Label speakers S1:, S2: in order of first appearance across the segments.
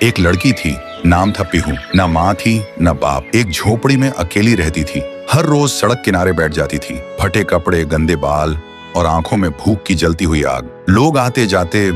S1: एक लड़की थी, नाम था पीहू। ना माँ थी ना बाप, एक झोपड़ी में अकेली रहती थी। हर रोज सड़क किनारे बैठ जाती थी, फटे कपड़े, गंदे बाल और आंखों में भूख की जलती हुई आग। लोग आते जाते,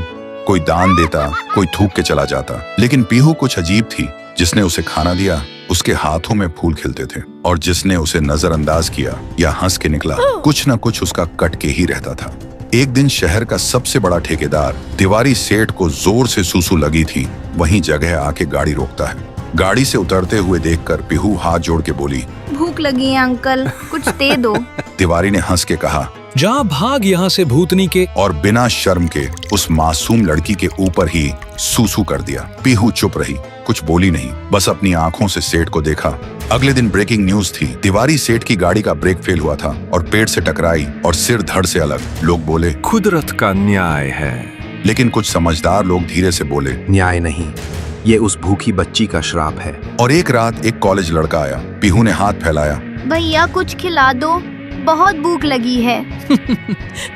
S1: कोई दान देता, कोई थूक के चला जाता, लेकिन पीहू कुछ अजीब थी। जिसने उसे खाना दिया उसके हाथों में फूल खिलते थे, और जिसने उसे नजरअंदाज किया या हंस के निकला, कुछ न कुछ उसका कट के ही रहता था। एक दिन शहर का सबसे बड़ा ठेकेदार तिवारी सेठ को जोर से सूसू लगी थी। वहीं जगह आके गाड़ी रोकता है। गाड़ी से उतरते हुए देखकर पीहू हाथ जोड़ के बोली,
S2: भूख लगी है अंकल, कुछ दे दो।
S1: तिवारी ने हंस के कहा,
S3: जा भाग यहाँ से भूतनी के,
S1: और बिना शर्म के उस मासूम लड़की के ऊपर ही सूसू कर दिया। पीहू चुप रही, कुछ बोली नहीं, बस अपनी आंखों से सेठ को देखा। अगले दिन ब्रेकिंग न्यूज थी। तिवारी सेठ की गाड़ी का ब्रेक फेल हुआ था और पेड़ से टकराई और सिर धड़ से अलग। लोग बोले,
S4: कुदरत का न्याय है।
S1: लेकिन कुछ समझदार लोग धीरे से बोले,
S4: न्याय नहीं, ये उस भूखी बच्ची का श्राप है।
S1: और एक रात एक कॉलेज लड़का आया। पीहू ने हाथ फैलाया,
S2: भैया कुछ खिला दो, बहुत भूख लगी है।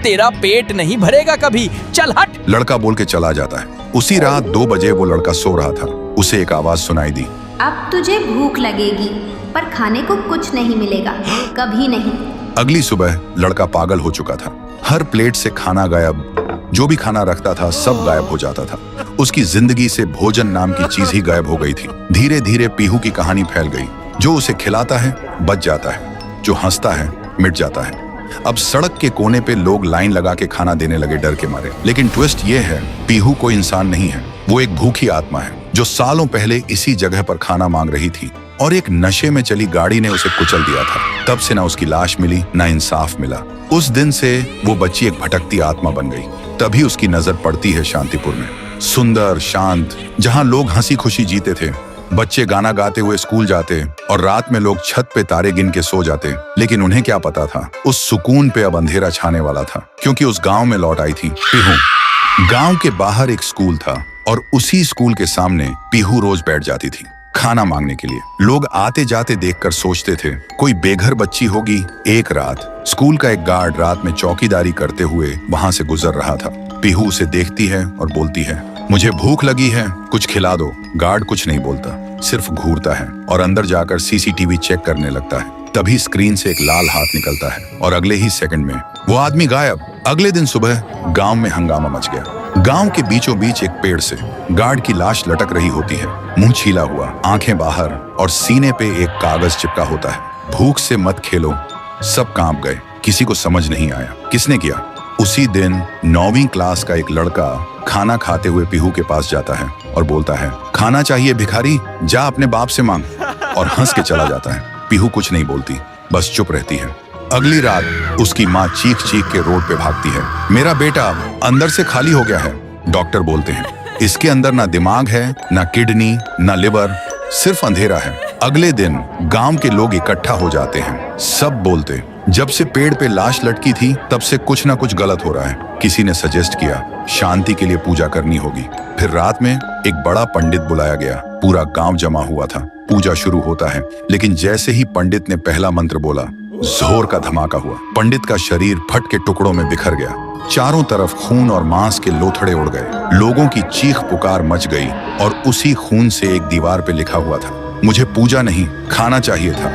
S5: तेरा पेट नहीं भरेगा कभी, चल हट।
S1: लड़का बोल के चला जाता है। उसी रात 2 बजे वो लड़का सो रहा था। उसे एक आवाज सुनाई दी,
S6: अब तुझे भूख लगेगी, पर खाने को कुछ नहीं मिलेगा, कभी नहीं।
S1: अगली सुबह लड़का पागल हो चुका था। हर प्लेट से खाना गायब, जो भी खाना रखता था सब गायब हो जाता था। उसकी जिंदगी से भोजन नाम की चीज ही गायब हो गई थी। धीरे धीरे पीहू की कहानी फैल गई। जो उसे खिलाता है बच जाता है, जो हंसता है मिट जाता है। अब सड़क के कोने पे लोग लाइन लगा के खाना देने लगे डर के मारे। लेकिन ट्विस्ट ये है, पीहू कोई इंसान नहीं है, वो एक भूखी आत्मा है जो सालों पहले इसी जगह पर खाना मांग रही थी, और एक नशे में चली गाड़ी ने उसे कुचल दिया था। तब से ना उसकी लाश मिली ना इंसाफ मिला। उस दिन से वो बच्ची एक भटकती आत्मा बन गई। तभी उसकी नजर पड़ती है शांतिपुर में, सुंदर शांत, जहाँ लोग हंसी खुशी जीते थे, बच्चे गाना गाते हुए स्कूल जाते और रात में लोग छत पे तारे गिन के सो जाते। लेकिन उन्हें क्या पता था, उस सुकून पे अब अंधेरा छाने वाला था, क्योंकि उस गांव में लौट आई थी पीहू। गांव के बाहर एक स्कूल था और उसी स्कूल के सामने पीहू रोज बैठ जाती थी खाना मांगने के लिए। लोग आते जाते देखकर सोचते थे कोई बेघर बच्ची होगी। एक रात स्कूल का एक गार्ड रात में चौकीदारी करते हुए वहां से गुजर रहा था। पीहू उसे देखती है और बोलती है, मुझे भूख लगी है, कुछ खिला दो। गार्ड कुछ नहीं बोलता, सिर्फ घूरता है और अंदर जाकर सीसीटीवी चेक करने लगता है। तभी स्क्रीन से एक लाल हाथ निकलता है और अगले ही सेकंड में वो आदमी गायब। अगले दिन सुबह गांव में हंगामा मच गया। गांव के बीचों बीच एक पेड़ से गार्ड की लाश लटक रही होती है, मुंह छीला हुआ, आंखें बाहर, और सीने पे एक कागज चिपका होता है, भूख से मत खेलो। सब कांप गए, किसी को समझ नहीं आया किसने किया। उसी दिन 9वीं क्लास का एक लड़का खाना खाते हुए पीहू के पास जाता है और बोलता है, खाना चाहिए भिखारी, जा अपने बाप से मांग, और हंस के चला जाता है। पीहू कुछ नहीं बोलती, बस चुप रहती है। अगली रात उसकी माँ चीख चीख के रोड पे भागती है, मेरा बेटा अंदर से खाली हो गया है। डॉक्टर बोलते हैं, इसके अंदर ना दिमाग है, ना किडनी, ना लिवर, सिर्फ अंधेरा है। अगले दिन गांव के लोग इकट्ठा हो जाते हैं। सब बोलते, जब से पेड़ पे लाश लटकी थी तब से कुछ ना कुछ गलत हो रहा है। किसी ने सजेस्ट किया शांति के लिए पूजा करनी होगी। फिर रात में एक बड़ा पंडित बुलाया गया। पूरा गांव जमा हुआ था। पूजा शुरू होता है, लेकिन जैसे ही पंडित ने पहला मंत्र बोला, जोर का धमाका हुआ। पंडित का शरीर फट के टुकड़ों में बिखर गया। चारों तरफ खून और मांस के लोथड़े उड़ गए। लोगों की चीख पुकार मच गई और उसी खून से एक दीवार पे लिखा हुआ था, मुझे पूजा नहीं खाना चाहिए था।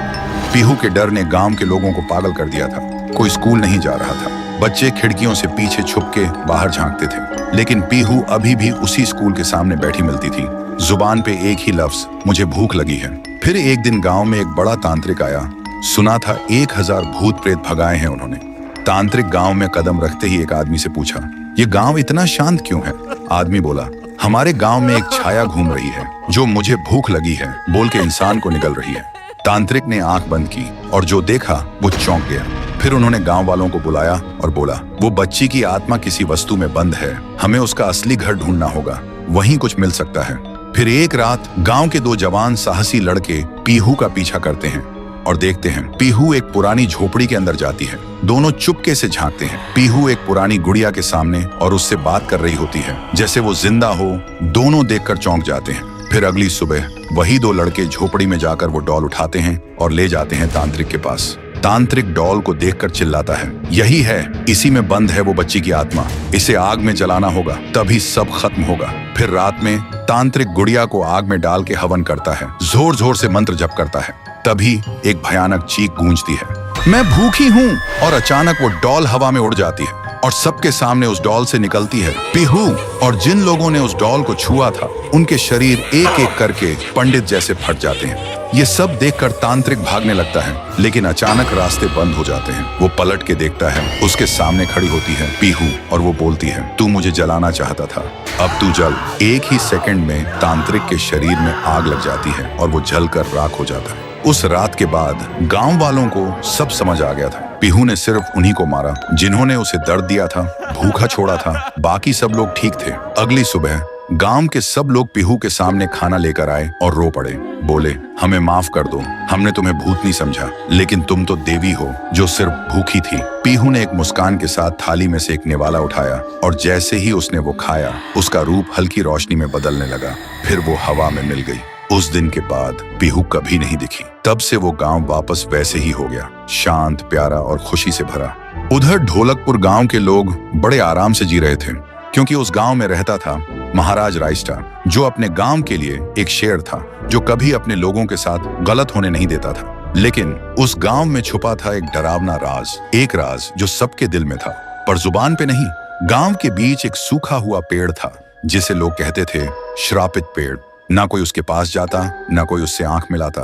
S1: पीहू के डर ने गांव के लोगों को पागल कर दिया था। कोई स्कूल नहीं जा रहा था। बच्चे खिड़कियों से पीछे छुप के बाहर झांकते थे। लेकिन पीहू अभी भी उसी स्कूल के सामने बैठी मिलती थी, जुबान पे एक ही लफ्ज, मुझे भूख लगी है। फिर एक दिन गांव में एक बड़ा तांत्रिक आया। सुना था 1000 भूत प्रेत भगाए हैं उन्होंने। तांत्रिक गांव में कदम रखते ही एक आदमी से पूछा, ये गांव इतना शांत क्यों है? आदमी बोला, हमारे गांव में एक छाया घूम रही है जो मुझे भूख लगी है बोल के इंसान को निगल रही है। तांत्रिक ने आंख बंद की और जो देखा वो चौंक गया। फिर उन्होंने गांव वालों को बुलाया और बोला, वो बच्ची की आत्मा किसी वस्तु में बंद है, हमें उसका असली घर ढूंढना होगा, वहीं कुछ मिल सकता है। फिर एक रात गांव के 2 जवान साहसी लड़के पीहू का पीछा करते हैं और देखते हैं पीहू एक पुरानी झोपड़ी के अंदर जाती है। दोनों चुपके से झांकते हैं। पीहू एक पुरानी गुड़िया के सामने और उससे बात कर रही होती है जैसे वो जिंदा हो। दोनों देखकर चौंक जाते हैं। फिर अगली सुबह वही 2 लड़के झोपड़ी में जाकर वो डॉल उठाते हैं और ले जाते हैं तांत्रिक के पास। तांत्रिक डॉल को देखकर चिल्लाता है, यही है, इसी में बंद है वो बच्ची की आत्मा, इसे आग में जलाना होगा, तभी सब खत्म होगा। फिर रात में तांत्रिक गुड़िया को आग में डाल के हवन करता है, जोर जोर से मंत्र जप करता है। तभी एक भयानक चीख गूंजती है, मैं भूखी हूँ, और अचानक वो डॉल हवा में उड़ जाती है और सबके सामने उस डॉल से निकलती है पीहू। और जिन लोगों ने उस डॉल को छुआ था उनके शरीर एक एक करके पंडित जैसे फट जाते हैं। ये सब देखकर तांत्रिक भागने लगता है, लेकिन अचानक रास्ते बंद हो जाते हैं। वो पलट के देखता है, उसके सामने खड़ी होती है पीहू और वो बोलती है, तू मुझे जलाना चाहता था, अब तू जल। एक ही सेकंड में तांत्रिक के शरीर में आग लग जाती है और वो जलकर राख हो जाता है। उस रात के बाद गांव वालों को सब समझ आ गया था, पीहू ने सिर्फ उन्हीं को मारा जिन्होंने उसे दर्द दिया था, भूखा छोड़ा था, बाकी सब लोग ठीक थे। अगली सुबह गांव के सब लोग पीहू के सामने खाना लेकर आए और रो पड़े, बोले, हमें माफ कर दो, हमने तुम्हें भूतनी समझा, लेकिन तुम तो देवी हो जो सिर्फ भूखी थी। पीहू ने एक मुस्कान के साथ थाली में से एक निवाला उठाया और जैसे ही उसने वो खाया, उसका रूप हल्की रोशनी में बदलने लगा, फिर वो हवा में मिल गई। उस दिन के बाद पीहू कभी नहीं दिखी। तब से वो गांव वापस वैसे ही हो गया, शांत, प्यारा और खुशी से भरा। उधर ढोलकपुर गांव के लोग बड़े आराम से जी रहे थे, क्योंकि उस गांव में रहता था महाराज राइस्टार, जो अपने गांव के लिए एक शेर था, जो कभी अपने लोगों के साथ गलत होने नहीं देता था। लेकिन उस गांव में छुपा था एक डरावना राज, एक राज जो सबके दिल में था, पर जुबान पे नहीं। गांव के बीच एक सूखा हुआ पेड़ था, जिसे लोग कहते थे श्रापित पेड़। ना कोई उसके पास जाता, ना कोई उससे आंख मिलाता।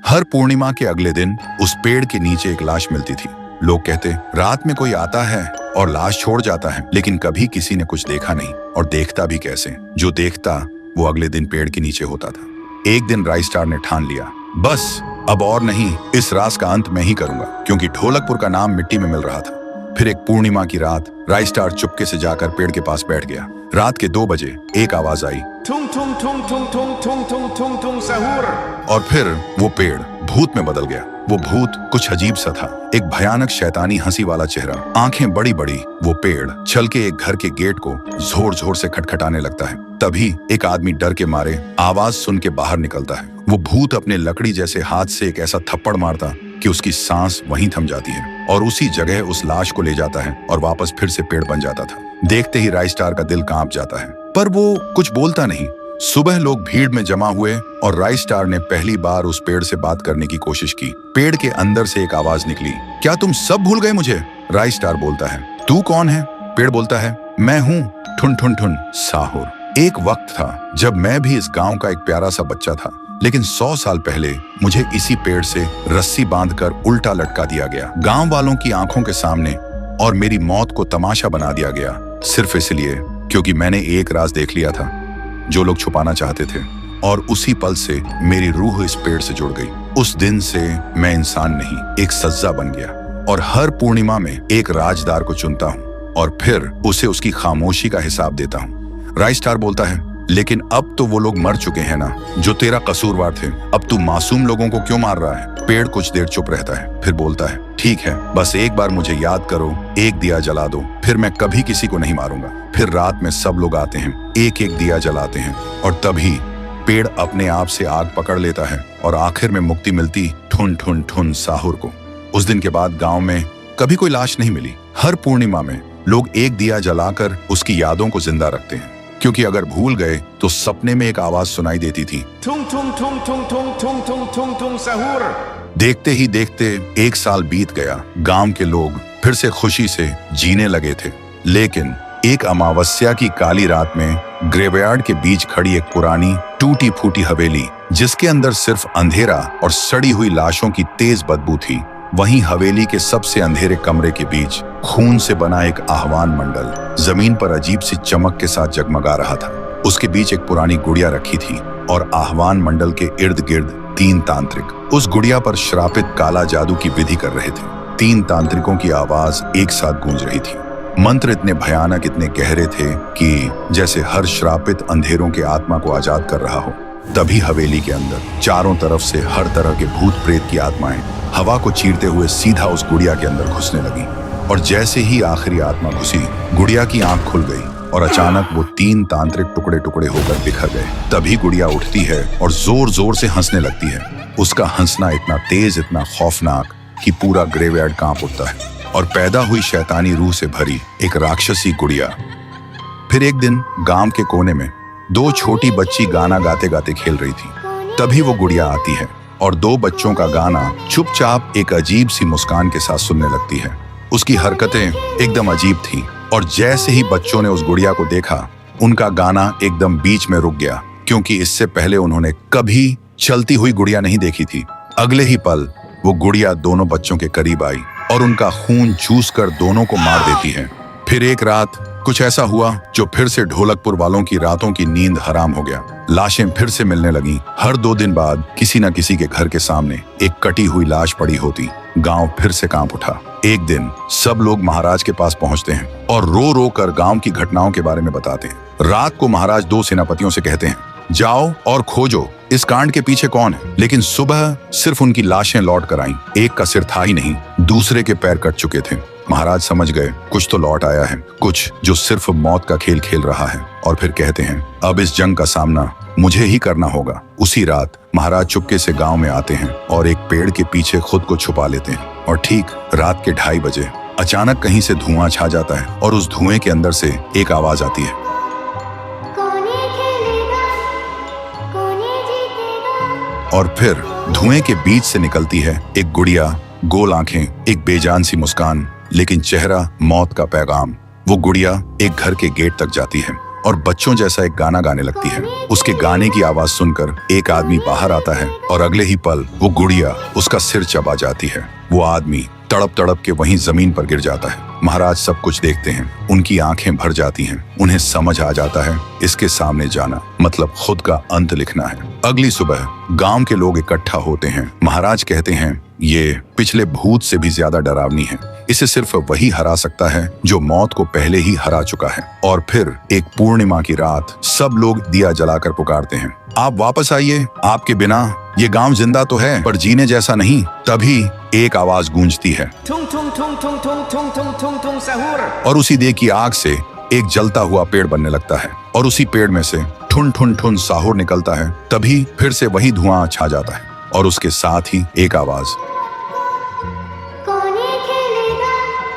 S1: हर पूर्णिमा के अगले दिन उस पेड़ के नीचे एक लाश मिलती थी। लोग कहते, रात में कोई आता है और लाश छोड़ जाता है, लेकिन कभी किसी ने कुछ देखा नहीं, और देखता भी कैसे। जो देखता वो अगले दिन पेड़ के नीचे होता था। एक दिन राइस्टार ने ठान लिया, बस अब और नहीं, इस राज का अंत मैं ही करूंगा, क्योंकि ढोलकपुर का नाम मिट्टी में मिल रहा था। फिर एक पूर्णिमा की रात राइस्टार चुपके से जाकर पेड़ के पास बैठ गया। रात के 2 बजे एक आवाज आई,
S7: Tung tung tung tung tung tung tung tung tung सहूर।
S1: और फिर वो पेड़ भूत में बदल गया। वो भूत कुछ अजीब सा था, एक भयानक शैतानी हंसी वाला चेहरा, आंखें बड़ी बड़ी। वो पेड़ चल के एक घर के गेट को जोर जोर से खटखटाने लगता है। तभी एक आदमी डर के मारे आवाज सुन के बाहर निकलता है। वो भूत अपने लकड़ी जैसे हाथ से एक ऐसा थप्पड़ मारता कि उसकी सांस वहीं थम जाती है, और उसी जगह उस लाश को ले जाता है और वापस फिर से पेड़ बन जाता था। देखते ही राइस्टार का दिल कांप जाता है, पर वो कुछ बोलता नहीं। सुबह लोग भीड़ में जमा हुए और राइस्टार ने पहली बार उस पेड़ से बात करने की कोशिश की। पेड़ के अंदर से एक आवाज निकली, क्या तुम सब भूल गए मुझे? राइस्टार बोलता है, तू कौन है? पेड़ बोलता है, मैं हूँ ठुन ठुन ठुन साहुर। एक वक्त था जब मैं भी इस गांव का एक प्यारा सा बच्चा था, लेकिन 100 साल पहले मुझे इसी पेड़ से रस्सी बांधकर उल्टा लटका दिया गया, गांव वालों की आंखों के सामने, और मेरी मौत को तमाशा बना दिया गया, सिर्फ इसलिए क्योंकि मैंने एक राज देख लिया था जो लोग छुपाना चाहते थे, और उसी पल से मेरी रूह इस पेड़ से जुड़ गई। उस दिन से मैं इंसान नहीं, एक सज्जा बन गया, और हर पूर्णिमा में एक राजदार को चुनता हूँ और फिर उसे उसकी खामोशी का हिसाब देता हूँ। राइस्टार बोलता है, लेकिन अब तो वो लोग मर चुके हैं ना, जो तेरा कसूरवार थे। अब तू मासूम लोगों को क्यों मार रहा है? पेड़ कुछ देर चुप रहता है, फिर बोलता है, ठीक है, बस एक बार मुझे याद करो, एक दिया जला दो, फिर मैं कभी किसी को नहीं मारूंगा। फिर रात में सब लोग आते हैं, एक एक दिया जलाते हैं, और तभी पेड़ अपने आप से आग पकड़ लेता है, और आखिर में मुक्ति मिलती ठुन ठुन ठुन साहुर को। उस दिन के बाद गांव में कभी कोई लाश नहीं मिली। हर पूर्णिमा में लोग एक दिया जलाकर उसकी यादों को जिंदा रखते हैं, क्योंकि अगर भूल गए तो सपने में एक आवाज सुनाई देती थी,
S7: Tung tung tung tung tung tung tung tung tung सहूर।
S1: देखते ही देखते 1 साल बीत गया। गांव के लोग फिर से खुशी से जीने लगे थे, लेकिन एक अमावस्या की काली रात में ग्रेवयार्ड के बीच खड़ी एक पुरानी टूटी फूटी हवेली, जिसके अंदर सिर्फ अंधेरा और सड़ी हुई लाशों की तेज बदबू थी, वहीं हवेली के सबसे अंधेरे कमरे के बीच खून से बना एक आह्वान मंडल जमीन पर अजीब सी चमक के साथ जगमगा रहा था। उसके बीच एक पुरानी गुड़िया रखी थी, और आह्वान मंडल के इर्द गिर्द 3 तांत्रिक उस गुड़िया पर श्रापित काला जादू की विधि कर रहे थे। 3 तांत्रिकों की आवाज एक साथ गूंज रही थी। मंत्र इतने भयानक, इतने गहरे थे कि जैसे हर श्रापित अंधेरों के आत्मा को आजाद कर रहा हो। तभी हवेली के अंदर चारों तरफ से हर तरह के भूत प्रेत की आत्माएं हवा को चीरते हुए सीधा उस गुड़िया के अंदर घुसने लगी, और जैसे ही आखिरी आत्मा घुसी, गुड़िया की आंख खुल गई, और अचानक वो 3 तांत्रिक टुकड़े टुकड़े होकर बिखर गए। तभी गुड़िया उठती है और जोर जोर से हंसने लगती है। उसका हंसना इतना तेज, इतना खौफनाक कि पूरा ग्रेवयार्ड कांप उठता है और पैदा हुई शैतानी रूह से भरी एक राक्षसी गुड़िया। फिर एक दिन गांव के कोने में दो छोटी बच्ची गाना गाते गाते खेल रही थी। तभी वो गुड़िया आती है और दो बच्चों का गाना चुपचाप एक अजीब सी मुस्कान के साथ सुनने लगती है। उसकी हरकतें एकदम अजीब थी और जैसे ही बच्चों ने उस गुड़िया को देखा, उनका गाना एकदम बीच में रुक गया, क्योंकि इससे पहले उन्होंने कभी चलती हुई गुड़िया नहीं देखी थी। अगले ही पल वो गुड़िया दोनों बच्चों के करीब आई और उनका खून चूस कर दोनों को मार देती है। फिर एक रात कुछ ऐसा हुआ जो फिर से ढोलकपुर वालों की रातों की नींद हराम हो गया। लाशें फिर से मिलने लगीं। हर 2 दिन बाद किसी न किसी के घर के सामने एक कटी हुई लाश पड़ी होती। गांव फिर से कांप उठा। एक दिन सब लोग महाराज के पास पहुंचते हैं और रो रो कर गांव की घटनाओं के बारे में बताते हैं। रात को महाराज 2 सेनापतियों से कहते हैं, जाओ और खोजो इस कांड के पीछे कौन है। लेकिन सुबह सिर्फ उनकी लाशें लौट कर आईं। एक का सिर था ही नहीं, दूसरे के पैर कट चुके थे। महाराज समझ गए कुछ तो लौट आया है, कुछ जो सिर्फ मौत का खेल खेल रहा है। और फिर कहते हैं, अब इस जंग का सामना मुझे ही करना होगा। उसी रात महाराज चुपके से गांव में आते हैं और एक पेड़ के पीछे खुद को छुपा लेते हैं। और ठीक रात के 2:30 बजे अचानक कहीं से धुआं छा जाता है और उस धुएं के अंदर से एक आवाज आती है, और फिर धुएं के बीच से निकलती है एक गुड़िया, गोल आंखें, एक बेजान सी मुस्कान, लेकिन चेहरा मौत का पैगाम। वो गुड़िया एक घर के गेट तक जाती है और बच्चों जैसा एक गाना गाने लगती है। उसके गाने की आवाज सुनकर एक आदमी बाहर आता है और अगले ही पल वो गुड़िया उसका सिर चबा जाती है। वो आदमी तड़प तड़प के वहीं जमीन पर गिर जाता है। महाराज सब कुछ देखते हैं, उनकी आंखें भर जाती हैं। उन्हें समझ आ जाता है इसके सामने जाना मतलब खुद का अंत लिखना है। अगली सुबह गांव के लोग इकट्ठा होते हैं। महाराज कहते हैं, ये पिछले भूत से भी ज्यादा डरावनी है। इसे सिर्फ वही हरा सकता है जो मौत को पहले ही हरा चुका है। और फिर एक पूर्णिमा की रात सब लोग दिया जलाकर पुकारते हैं, आप वापस आइए, आपके बिना ये गांव जिंदा तो है पर जीने जैसा नहीं। तभी एक आवाज गूंजती है,
S7: Tung tung tung tung tung tung tung tung tung sahur.
S1: और उसी देह की आग से एक जलता हुआ पेड़ बनने लगता है और उसी पेड़ में से ठुन ठुन ठुन साहुर निकलता है। तभी फिर से वही धुआं छा जाता है और उसके साथ ही एक आवाज।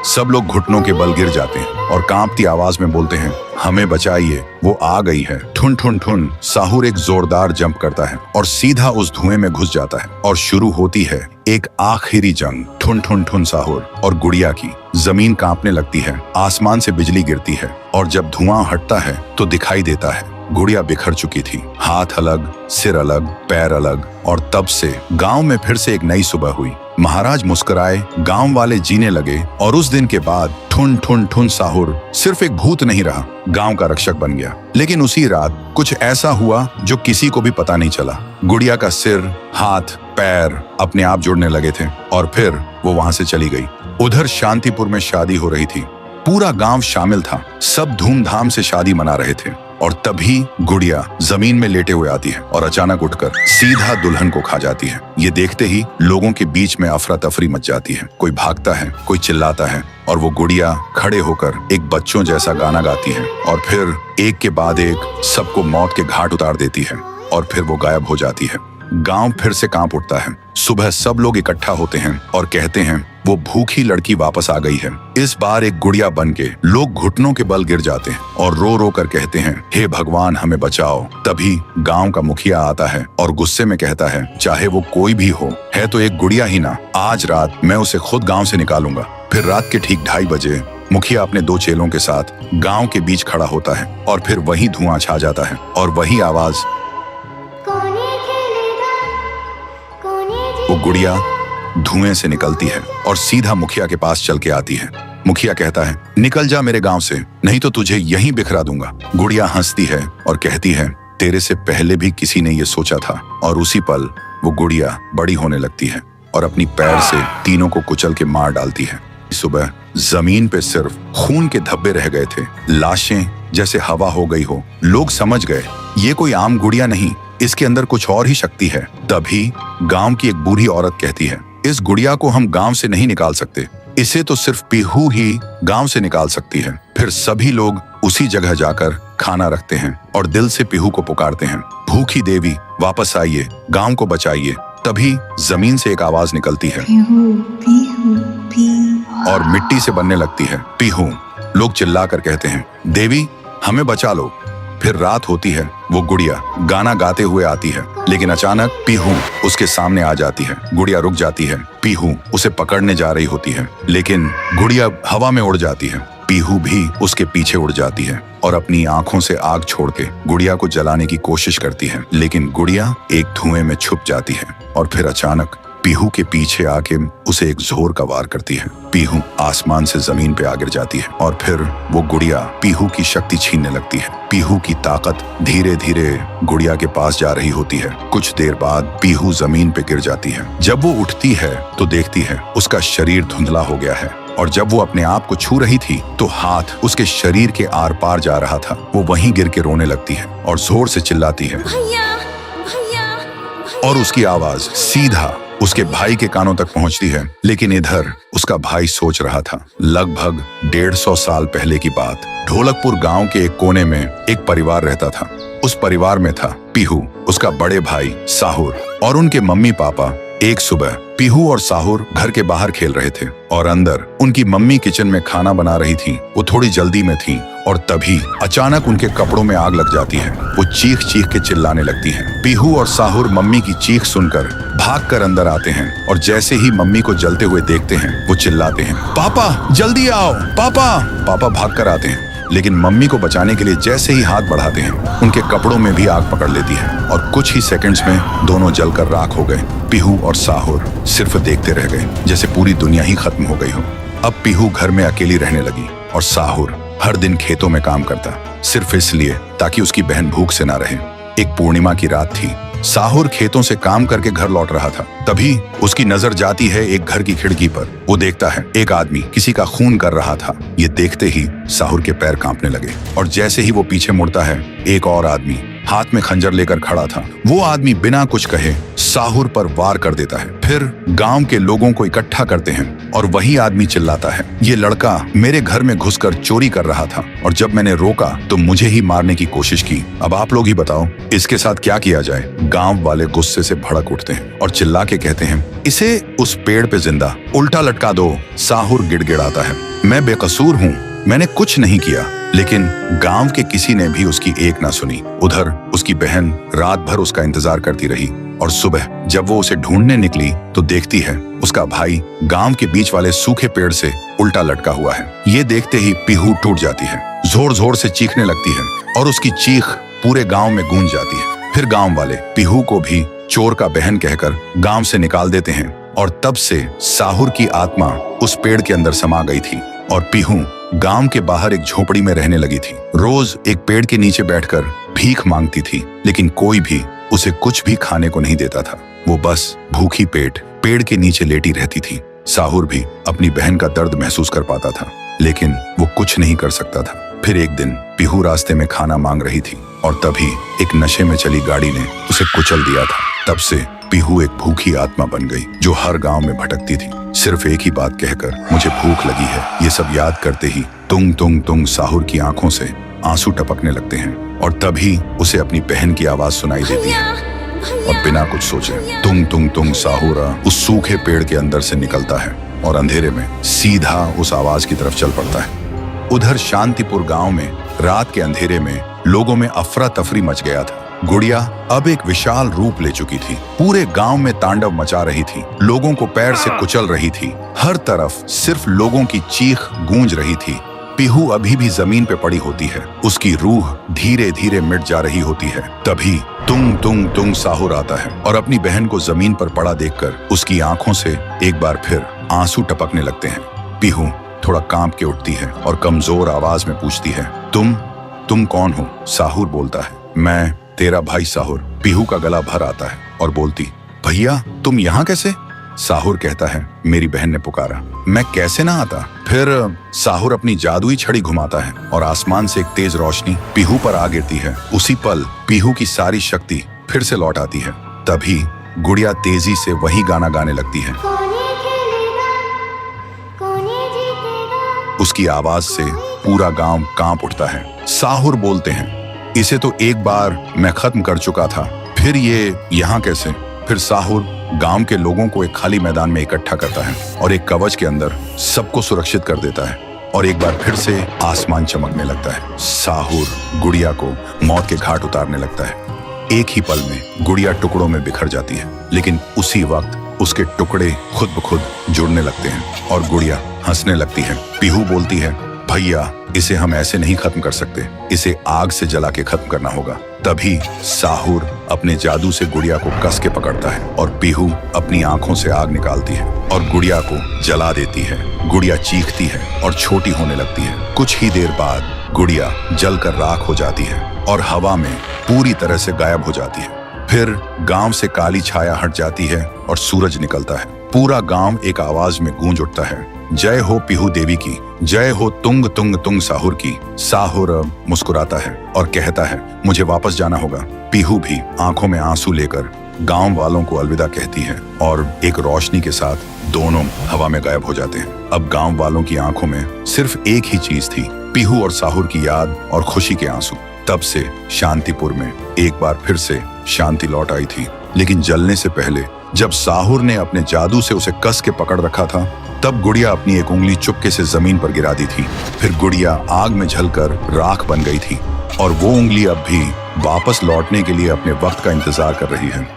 S1: सब लोग घुटनों के बल गिर जाते हैं और कांपती आवाज में बोलते हैं, हमें बचाइए, वो आ गई है। ठुन ठुन ठुन साहुर एक जोरदार जंप करता है और सीधा उस धुएं में घुस जाता है और शुरू होती है एक आखिरी जंग। ठुन ठुन ठुन साहुर और गुड़िया की। जमीन कांपने लगती है, आसमान से बिजली गिरती है और जब धुआं हटता है तो दिखाई देता है गुड़िया बिखर चुकी थी। हाथ अलग, सिर अलग, पैर अलग। और तब से गांव में फिर से एक नई सुबह हुई। महाराज मुस्कुराए, गांव वाले जीने लगे और उस दिन के बाद ठुन ठुन ठुन साहुर सिर्फ एक भूत नहीं रहा, गांव का रक्षक बन गया। लेकिन उसी रात कुछ ऐसा हुआ जो किसी को भी पता नहीं चला। गुड़िया का सिर, हाथ, पैर अपने आप जुड़ने लगे थे और फिर वो वहां से चली गई। उधर शांतिपुर में शादी हो रही थी। पूरा गांव शामिल था, सब धूमधाम से शादी मना रहे थे। और तभी गुड़िया जमीन में लेटे हुए आती है और अचानक उठकर सीधा दुल्हन को खा जाती है। ये देखते ही लोगों के बीच में अफरा तफरी मच जाती है। कोई भागता है, कोई चिल्लाता है और वो गुड़िया खड़े होकर एक बच्चों जैसा गाना गाती है और फिर एक के बाद एक सबको मौत के घाट उतार देती है और फिर वो गायब हो जाती है। गांव फिर से कांप उठता है। सुबह सब लोग इकट्ठा होते हैं और कहते हैं, वो भूखी लड़की वापस आ गई है। इस बार एक गुड़िया बन के लोग घुटनों के बल गिर जाते हैं और रो रो कर कहते हैं, हे भगवान हमें बचाओ। तभी गांव का मुखिया आता है और गुस्से में कहता है, चाहे वो कोई भी हो, है तो एक गुड़िया ही ना, आज रात मैं उसे खुद गांव से निकालूंगा। फिर रात के ठीक 2:30 बजे मुखिया अपने 2 चेलों के साथ गांव के बीच खड़ा होता है और फिर वही धुआं छा जाता है और वही आवाज। वो गुड़िया धुएं से निकलती है और सीधा मुखिया के पास चल के आती है। मुखिया कहता है, निकल जा मेरे गांव से, नहीं तो तुझे यहीं बिखरा दूंगा। गुड़िया हंसती है और कहती है, तेरे से पहले भी किसी ने ये सोचा था। और उसी पल वो गुड़िया बड़ी होने लगती है और अपनी पैर से तीनों को कुचल के मार डालती है। सुबह जमीन पे सिर्फ खून के धब्बे रह गए थे, लाशें जैसे हवा हो गई हो। लोग समझ गए ये कोई आम गुड़िया नहीं, इसके अंदर कुछ और ही शक्ति है। तभी गांव की एक बूढ़ी औरत कहती है, इस गुड़िया को हम गांव से नहीं निकाल सकते, इसे तो सिर्फ पीहू ही गांव से निकाल सकती है। फिर सभी लोग उसी जगह जाकर खाना रखते हैं और दिल से पीहू को पुकारते हैं, भूखी देवी वापस आइए, गांव को बचाइए। तभी जमीन से एक आवाज निकलती है और मिट्टी से बनने लगती है पीहू। लोग चिल्लाकर कहते हैं, देवी हमें बचा लो। फिर रात होती है। वो गुड़िया गाना गाते हुए आती है, लेकिन अचानक पीहू उसके सामने आ जाती है। गुड़िया रुक जाती है। पीहू उसे पकड़ने जा रही होती है, लेकिन गुड़िया हवा में उड़ जाती है। पीहू भी उसके पीछे उड़ जाती है और अपनी आंखों से आग छोड़ के गुड़िया को जलाने की कोशिश करती है, लेकिन गुड़िया एक धुएं में छुप जाती है और फिर अचानक पीहू के पीछे आके उसे एक जोर का वार करती है। पीहू आसमान से जमीन पे आ गिर जाती है और फिर वो गुड़िया पीहू की शक्ति छीनने लगती है। पीहू की ताकत धीरे धीरे गुड़िया के पास जा रही होती है। कुछ देर बाद पीहू जमीन पे गिर जाती है। जब वो उठती है तो देखती है उसका शरीर धुंधला हो गया है और जब वो अपने आप को छू रही थी तो हाथ उसके शरीर के आर पार जा रहा था। वो वहीं गिर के रोने लगती है और जोर से चिल्लाती है और उसकी आवाज सीधा उसके भाई के कानों तक पहुंचती है। लेकिन इधर उसका भाई सोच रहा था। लगभग 150 साल पहले की बात। ढोलकपुर गांव के एक कोने में एक परिवार रहता था। उस परिवार में था पीहू, उसका बड़े भाई साहुर और उनके मम्मी पापा। एक सुबह पीहू और साहुर घर के बाहर खेल रहे थे और अंदर उनकी मम्मी किचन में खाना बना रही थी। वो थोड़ी जल्दी में थी और तभी अचानक उनके कपड़ों में आग लग जाती है। वो चीख चीख के चिल्लाने लगती हैं। पीहू और साहुर मम्मी की चीख सुनकर भागकर अंदर आते हैं और जैसे ही मम्मी को जलते हुए देखते हैं वो चिल्लाते हैं, पापा जल्दी आओ पापा। पापा भागकर आते हैं, लेकिन मम्मी को बचाने के लिए जैसे ही हाथ बढ़ाते हैं उनके कपड़ों में भी आग पकड़ लेती है और कुछ ही सेकंड्स में दोनों जलकर राख हो गए। पीहू और साहुर सिर्फ देखते रह गए, जैसे पूरी दुनिया ही खत्म हो गई हो। अब पीहू घर में अकेली रहने लगी और साहुर हर दिन खेतों में काम करता, सिर्फ इसलिए ताकि उसकी बहन भूख से ना रहे। एक पूर्णिमा की रात थी। साहुर खेतों से काम करके घर लौट रहा था। तभी उसकी नजर जाती है एक घर की खिड़की पर। वो देखता है एक आदमी किसी का खून कर रहा था। ये देखते ही साहुर के पैर कांपने लगे और जैसे ही वो पीछे मुड़ता है एक और आदमी हाथ में खंजर लेकर खड़ा था। वो आदमी बिना कुछ कहे साहुर पर वार कर देता है। फिर गांव के लोगों को इकट्ठा करते हैं और वही आदमी चिल्लाता है, ये लड़का मेरे घर में घुसकर चोरी कर रहा था और जब मैंने रोका तो मुझे ही मारने की कोशिश की। अब आप लोग ही बताओ इसके साथ क्या किया जाए। गांव वाले गुस्से से भड़क उठते हैं और चिल्ला के कहते हैं, इसे उस पेड़ पे जिंदा उल्टा लटका दो। साहुर गिड़गिड़ाता है, मैं बेकसूर हूँ, मैंने कुछ नहीं किया। लेकिन गांव के किसी ने भी उसकी एक ना सुनी। उधर उसकी बहन रात भर उसका इंतजार करती रही और सुबह जब वो उसे ढूंढने निकली तो देखती है उसका भाई गांव के बीच वाले सूखे पेड़ से उल्टा लटका हुआ है। ये देखते ही पीहू टूट जाती है, जोर जोर से चीखने लगती है और उसकी चीख पूरे गांव में गूंज जाती है। फिर गांव वाले पीहू को भी चोर का बहन कहकर गांव से निकाल देते हैं और तब से साहुर की आत्मा उस पेड़ के अंदर समा गई थी और पीहू गांव के बाहर एक झोपड़ी में रहने लगी थी। रोज एक पेड़ के नीचे बैठकर भीख मांगती थी, लेकिन कोई भी उसे कुछ भी खाने को नहीं देता था। वो बस भूखी पेट पेड़ के नीचे लेटी रहती थी। साहुर भी अपनी बहन का दर्द महसूस कर पाता था, लेकिन वो कुछ नहीं कर सकता था। फिर एक दिन पीहू रास्ते में खाना मांग रही थी और तभी एक नशे में चली गाड़ी ने उसे कुचल दिया था। तब से पीहू एक भूखी आत्मा बन गई जो हर गांव में भटकती थी, सिर्फ एक ही बात कहकर, मुझे भूख लगी है। ये सब याद करते ही तुंग तुंग तुंग साहुर की आंखों से आंसू टपकने लगते हैं और तभी उसे अपनी बहन की आवाज सुनाई देती है और बिना कुछ सोचे तुंग तुंग तुंग साहुरा उस सूखे पेड़ के अंदर से निकलता है और अंधेरे में सीधा उस आवाज की तरफ चल पड़ता है। उधर शांतिपुर गांव में रात के अंधेरे में लोगों में अफरा तफरी मच गया था। गुड़िया अब एक विशाल रूप ले चुकी थी, पूरे गांव में तांडव मचा रही थी, लोगों को पैर से कुचल रही थी। हर तरफ सिर्फ लोगों की चीख गूंज रही थी। पीहू अभी भी जमीन पे पड़ी होती है, उसकी रूह धीरे धीरे मिट जा रही होती है। तभी तुंग तुंग तुंग साहुर आता है और अपनी बहन को जमीन पर पड़ा देखकर उसकी आंखों से एक बार फिर आंसू टपकने लगते हैं। पीहू थोड़ा कांप के उठती है और कमजोर आवाज में पूछती है, तुम कौन हो? साहुर बोलता है, मैं तेरा भाई साहुर। पीहू का गला भर आता है और बोलती, भैया तुम यहाँ कैसे? साहुर कहता है, मेरी बहन ने पुकारा, मैं कैसे ना आता। फिर साहुर अपनी जादुई छड़ी घुमाता है और आसमान से एक तेज रोशनी पीहू पर आ गिरती है। उसी पल पीहू की सारी शक्ति फिर से लौट आती है। तभी गुड़िया तेजी से वही गाना गाने लगती है। उसकी आवाज से पूरा गांव कांप उठता है। साहुर बोलते हैं, इसे तो एक बार मैं खत्म कर चुका था, फिर ये यहाँ कैसे? फिर साहुर गांव के लोगों को एक खाली मैदान में इकट्ठा करता है और एक कवच के अंदर सबको सुरक्षित कर देता है और एक बार फिर से आसमान चमकने लगता है। साहुर गुड़िया को मौत के घाट उतारने लगता है। एक ही पल में गुड़िया टुकड़ों में बिखर जाती है, लेकिन उसी वक्त उसके टुकड़े खुद ब खुद जुड़ने लगते हैं और गुड़िया हंसने लगती है। पीहू बोलती है, भैया इसे हम ऐसे नहीं खत्म कर सकते, इसे आग से जला के खत्म करना होगा। तभी साहुर अपने जादू से गुड़िया को कस के पकड़ता है और पीहू अपनी आंखों से आग निकालती है और गुड़िया को जला देती है। गुड़िया चीखती है और छोटी होने लगती है। कुछ ही देर बाद गुड़िया जलकर राख हो जाती है और हवा में पूरी तरह से गायब हो जाती है। फिर गांव से काली छाया हट जाती है और सूरज निकलता है। पूरा गांव एक आवाज में गूंज उठता है, जय हो पीहू देवी की, जय हो तुंग तुंग तुंग साहुर की। साहुर मुस्कुराता है और कहता है, मुझे वापस जाना होगा। पीहू भी आंखों में आंसू लेकर गांव वालों को अलविदा कहती है और एक रोशनी के साथ दोनों हवा में गायब हो जाते हैं। अब गांव वालों की आंखों में सिर्फ एक ही चीज थी, पीहू और साहुर की याद और खुशी के आंसू। तब से शांतिपुर में एक बार फिर से शांति लौट आई थी। लेकिन जलने से पहले जब साहुर ने अपने जादू से उसे कस के पकड़ रखा था, तब गुड़िया अपनी एक उंगली चुपके से जमीन पर गिरा दी थी। फिर गुड़िया आग में जलकर राख बन गई थी और वो उंगली अब भी वापस लौटने के लिए अपने वक्त का इंतजार कर रही है।